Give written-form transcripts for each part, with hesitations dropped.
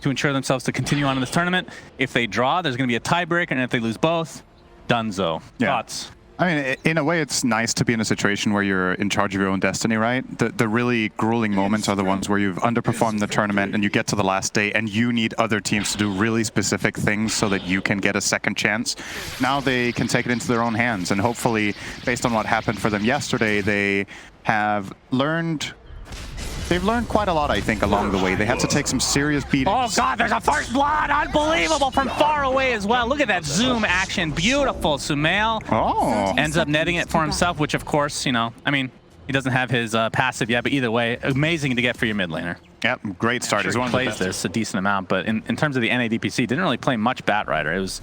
to ensure themselves to continue on in this tournament. If they draw, there's going to be a tiebreaker, and if they lose both, donezo. Yeah. Thoughts? I mean, in a way, it's nice to be in a situation where you're in charge of your own destiny, right? The really grueling moments are the ones where you've underperformed the tournament and you get to the last day and you need other teams to do really specific things so that you can get a second chance. Now they can take it into their own hands, and hopefully, based on what happened for them yesterday, they have learned... They've learned quite a lot, I think, along the way. They had to take some serious beatings. Oh, God, there's a first blood. Unbelievable from far away as well. Look at that zoom action. Beautiful. Sumail ends up netting it for himself, which, of course, you know, I mean, he doesn't have his passive yet, but either way, amazing to get for your mid laner. Yep, great start. Sure, he plays this a decent amount, but in terms of the NA DPC, didn't really play much Batrider. It was...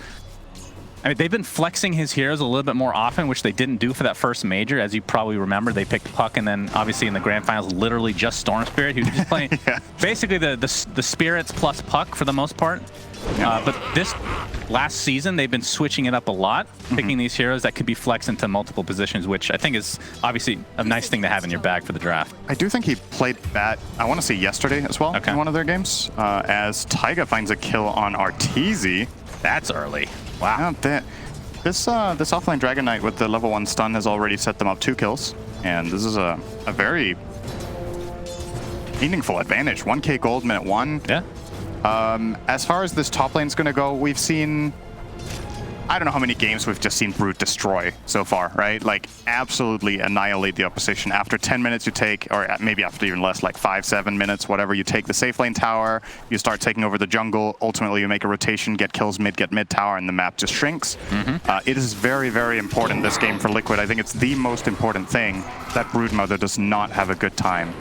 I mean, they've been flexing his heroes a little bit more often, which they didn't do for that first major. As you probably remember, they picked Puck, and then obviously in the grand finals, literally just Storm Spirit, who was just playing basically the spirits plus Puck for the most part. But this last season, they've been switching it up a lot, picking these heroes that could be flexed into multiple positions, which I think is obviously a nice thing to have in your bag for the draft. I do think he played that, I want to say yesterday as well, in one of their games, as Taiga finds a kill on Arteezy. That's early. Wow. Yeah, this offlane Dragon Knight with the level 1 stun has already set them up 2 kills. And this is a very meaningful advantage. 1k gold minute 1. Yeah. As far as this top lane's going to go, we've seen... I don't know how many games we've just seen Brood destroy so far, right? Like, absolutely annihilate the opposition. After 10 minutes you take, or maybe after even less, like 5-7 minutes, whatever, you take the safe lane tower, you start taking over the jungle, ultimately you make a rotation, get kills mid, get mid tower, and the map just shrinks. It is very, very important this game for Liquid. I think it's the most important thing that Broodmother does not have a good time.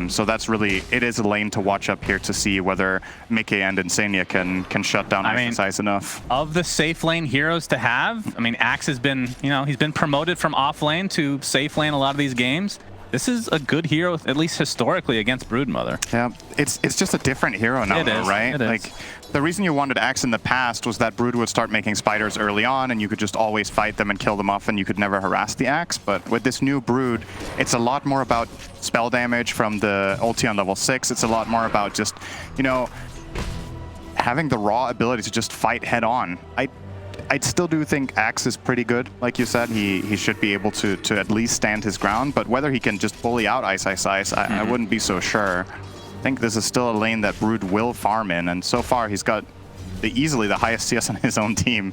So that's really, it is a lane to watch up here to see whether Mickey and Insania can shut down ICEICEICE enough. Of the safe lane heroes to have, I mean, Axe has been, you know, he's been promoted from off lane to safe lane a lot of these games. This is a good hero, at least historically, against Broodmother. Yeah, it's just a different hero now, right? It is. Like, the reason you wanted Axe in the past was that Brood would start making spiders early on, and you could just always fight them and kill them off, and you could never harass the Axe. But with this new Brood, it's a lot more about spell damage from the ulti on level 6. It's a lot more about just, you know, having the raw ability to just fight head on. I still do think Axe is pretty good. Like you said, he should be able to at least stand his ground, but whether he can just bully out ICEICEICE, I wouldn't be so sure. I think this is still a lane that Brood will farm in, and so far he's got easily the highest CS on his own team.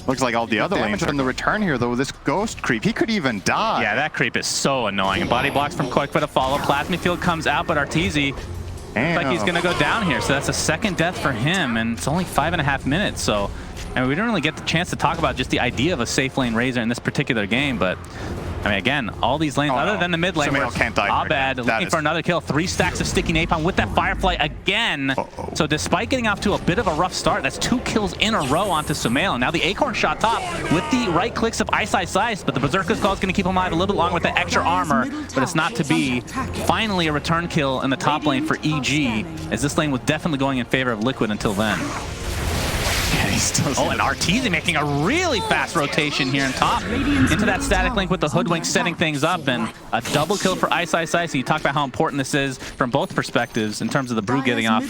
Looks like all the other lanes. On the return here, though, this ghost creep, he could even die. Yeah, that creep is so annoying. And body blocks from KYIV to follow. Plasma Field comes out, but Arteezy looks like he's going to go down here. So that's a second death for him, and it's only 5.5 minutes. So I mean, we didn't really get the chance to talk about just the idea of a safe lane Razor in this particular game, but I mean, again, all these lanes, other than the mid lane, Abad looking for another kill. 3 stacks of sticky napalm with that Firefly again. So despite getting off to a bit of a rough start, that's 2 kills in a row onto Sumail. And now the Acorn shot top with the right clicks of ICEICEICE, but the Berserker's Call is going to keep him alive a little bit longer with the extra armor, but it's not to be. Finally, a return kill in the top lane for EG, as this lane was definitely going in favor of Liquid until then. Oh, and Arteezy making a really fast rotation here in top into that static link with the Hoodwink setting things up, and a double kill for ICEICEICE. You talk about how important this is from both perspectives in terms of the Brood getting off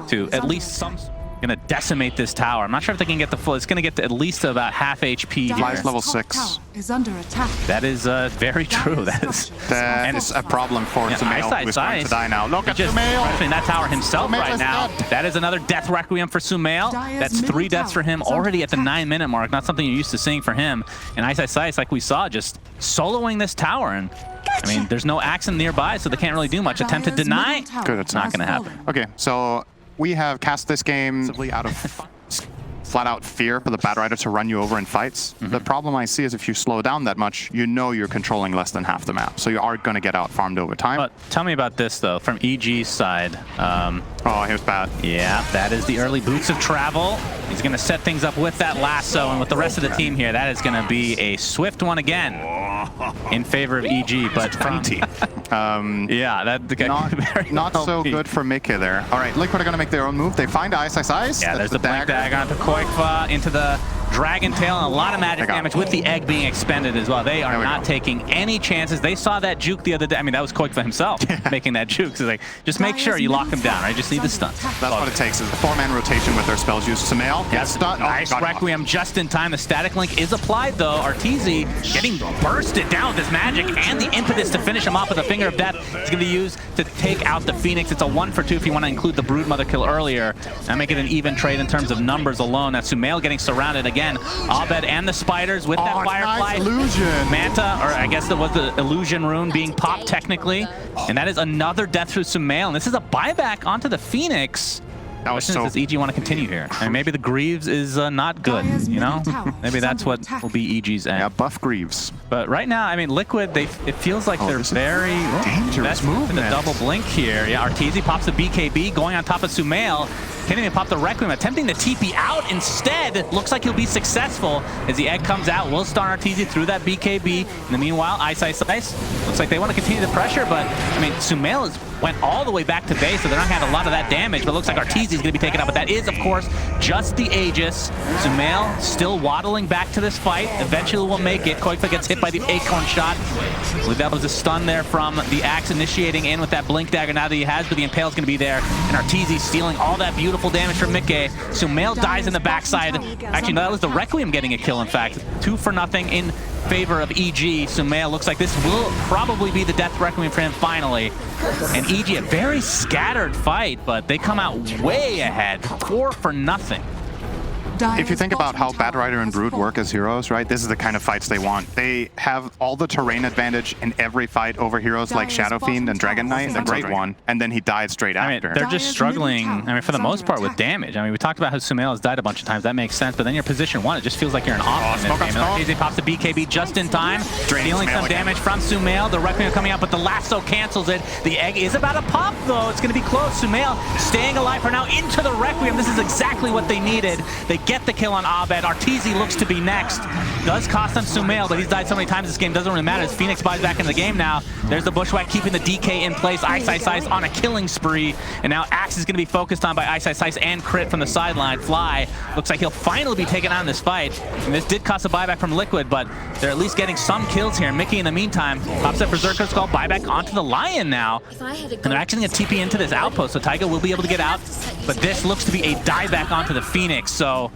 to at least some... Gonna decimate this tower. I'm not sure if they can get the full. It's gonna get to at least about half HP. Flies level 6. Is under attack. That is very true. That is a problem for Sumail, who's going to die now. Look at Sumail! In that tower himself right now. That is another death requiem for Sumail. That's 3 deaths for him already at the 9-minute mark. Not something you're used to seeing for him. And ICEICEICE, like we saw, just soloing this tower. And I mean, there's no accent nearby, so they can't really do much. Attempt to deny. Good, it's not gonna happen. Okay, so we have cast this game out of flat-out fear for the Batrider to run you over in fights. The problem I see is if you slow down that much, you know you're controlling less than half the map, so you are going to get out-farmed over time. But tell me about this, though, from EG's side. Oh, here's bad. Yeah, that is the early boots of travel. He's going to set things up with that lasso, and with the rest of the team here, that is going to be a swift one again in favor of EG, but yeah, that not so good for Mickey there. All right, Liquid are going to make their own move. They find ICEICEICE. Yeah, there's the Blink Dagger onto KYIV into the Dragon Tail and a lot of magic damage with the egg being expended as well. They are not taking any chances. They saw that juke the other day. I mean, that was KYIV himself making that juke. So like, just make sure you lock him down, right? Just need the stun. That's what it takes, is a 4-man rotation with their spells used. Sumail gets stunned. Nice Requiem just in time. The static link is applied though. Arteezy getting bursted down with this magic and the impetus to finish him off with a Finger of Death. It's going to be used to take out the Phoenix. It's a 1 for 2 if you want to include the Broodmother kill earlier. And make it an even trade in terms of numbers alone. That's Sumail getting surrounded again. Abed and the spiders with that Firefly. Nice illusion. Manta, or I guess there was the illusion rune being popped technically. And that is another death through Sumail. And this is a buyback onto the Phoenix. That was so... Does EG want to continue here? I mean, maybe the Greaves is not good, you know? Maybe that's what will be EG's end. Yeah, buff Greaves. But right now, I mean, Liquid, it feels like they're very dangerous movement. The double blink here. Yeah, Arteezy pops the BKB, going on top of Sumail. Can't even pop the Requiem, attempting to TP out instead. Looks like he'll be successful as the egg comes out. Will stun Arteezy through that BKB. In the meanwhile, ICEICEICE looks like they want to continue the pressure, but I mean, Sumail went all the way back to base, so they're not going to have a lot of that damage, but it looks like Arteezy is going to be taken out. But that is, of course, just the Aegis. Sumail still waddling back to this fight. Eventually will make it. KYIV gets hit by the Acorn shot. I believe that was a stun there from the Axe initiating in with that Blink Dagger now that he has, but the Impale is going to be there. And Arteezy stealing all that beautiful damage from Mickey. Sumail dies in the backside. Actually, no, that was the Requiem getting a kill, in fact. 2 for nothing in favor of EG. Sumail looks like this will probably be the death Requiem for him finally. And EG, a very scattered fight, but they come out way ahead. 4 for nothing. If you think about how Batrider and Brood work as heroes, right, this is the kind of fights they want. They have all the terrain advantage in every fight over heroes like Shadow Fiend and Dragon Knight, a great one, and then he died straight after. I mean, they're just struggling, I mean, for the most part with damage. I mean, we talked about how Sumail has died a bunch of times. That makes sense, but then you're position 1. It just feels like you're an off in this game. Arteezy pops the BKB just in time, dealing some damage from Sumail. The Requiem coming out, but the lasso cancels it. The egg is about to pop, though. It's going to be close. Sumail staying alive for now into the Requiem. This is exactly what they needed. They get the kill on Abed. Arteezy looks to be next. Does cost them Sumail, but he's died so many times this game, doesn't really matter as Phoenix buys back in the game now. There's the Bushwhack keeping the DK in place. ICEICEICE on a killing spree, and now Axe is going to be focused on by ICEICEICE and Crit from the sideline. Fly looks like he'll finally be taken on in this fight, and this did cost a buyback from Liquid, but they're at least getting some kills here. Mickey in the meantime pops that Berserker Skull buyback onto the Lion now, and they're actually going to TP into this outpost, so Taiga will be able to get out, but this looks to be a dieback onto the Phoenix, so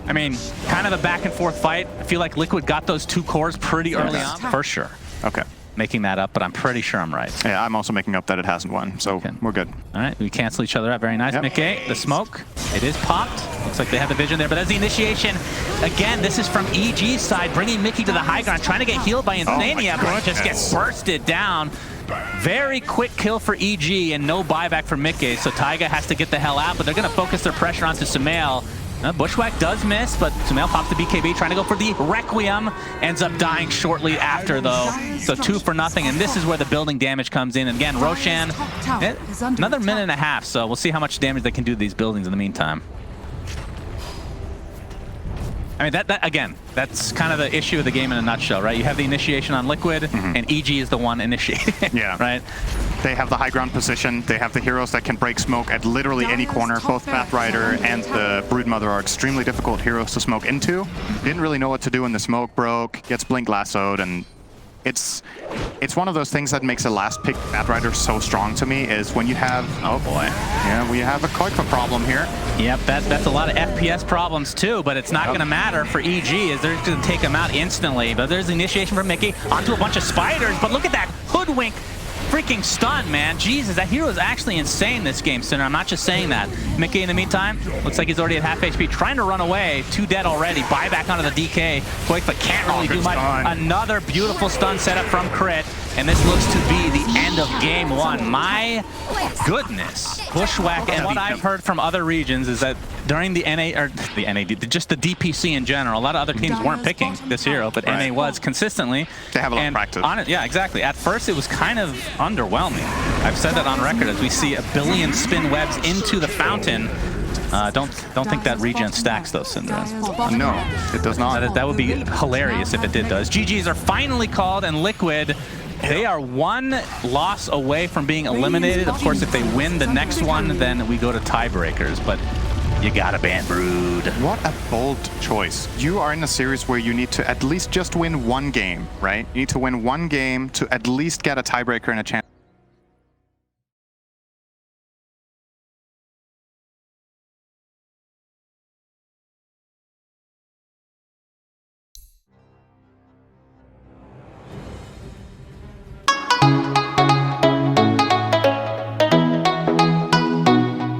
I mean, kind of a back and forth fight. I feel like Liquid got those 2 cores pretty early on. For sure. Okay. Making that up, but I'm pretty sure I'm right. Yeah, I'm also making up that it hasn't won, so we're good. All right, we cancel each other out. Very nice. Mickey, the smoke. It is popped. Looks like they have the vision there, but as the initiation, again, this is from EG's side, bringing Mickey to the high ground, trying to get healed by Insania, but just gets bursted down. Very quick kill for EG and no buyback for Mickey, so Taiga has to get the hell out, but they're going to focus their pressure onto Sumail. Bushwhack does miss, but Sumail pops the BKB, trying to go for the Requiem. Ends up dying shortly after, though. So 2 for nothing, and this is where the building damage comes in. And again, Roshan, another minute and a half, so we'll see how much damage they can do to these buildings in the meantime. I mean, that again, that's kind of the issue of the game in a nutshell, right? You have the initiation on Liquid, and EG is the one initiating. Yeah. Right? They have the high ground position. They have the heroes that can break smoke at literally any corner. Both Batrider and the Broodmother are extremely difficult heroes to smoke into. Didn't really know what to do when the smoke broke, gets blink lassoed, and it's one of those things that makes a last pick Batrider so strong to me is when you have, oh boy, yeah, we have a KYIV problem here. Yep, that's a lot of FPS problems too, but it's not going to matter for EG as they're going to take him out instantly. But there's the initiation from Mickey onto a bunch of spiders, but look at that hoodwink freaking stun, man. Jesus, that hero is actually insane this game, Sinner. I'm not just saying that. Mickey, in the meantime, looks like he's already at half HP, trying to run away. 2 dead already. Buyback onto the DK. KYIV, but can't really do much. Another beautiful stun setup from Crit, and this looks to be the end of game 1. My goodness. Bushwhack, and what I've heard from other regions is that during the just the DPC in general, a lot of other teams weren't picking this hero, but NA was consistently. They have a lot of practice. Yeah, exactly. At first, it was kind of underwhelming. I've said that on record as we see a billion spin webs into the fountain. Don't think that regen stacks though, Syndra. No, it does not. That would be hilarious if it did. GGs are finally called, and Liquid, they are 1 loss away from being eliminated. Of course, if they win the next one, then we go to tiebreakers. But You gotta ban Brood. What a bold choice. You are in a series where you need to at least just win one game, right? You need to win one game to at least get a tiebreaker and a chance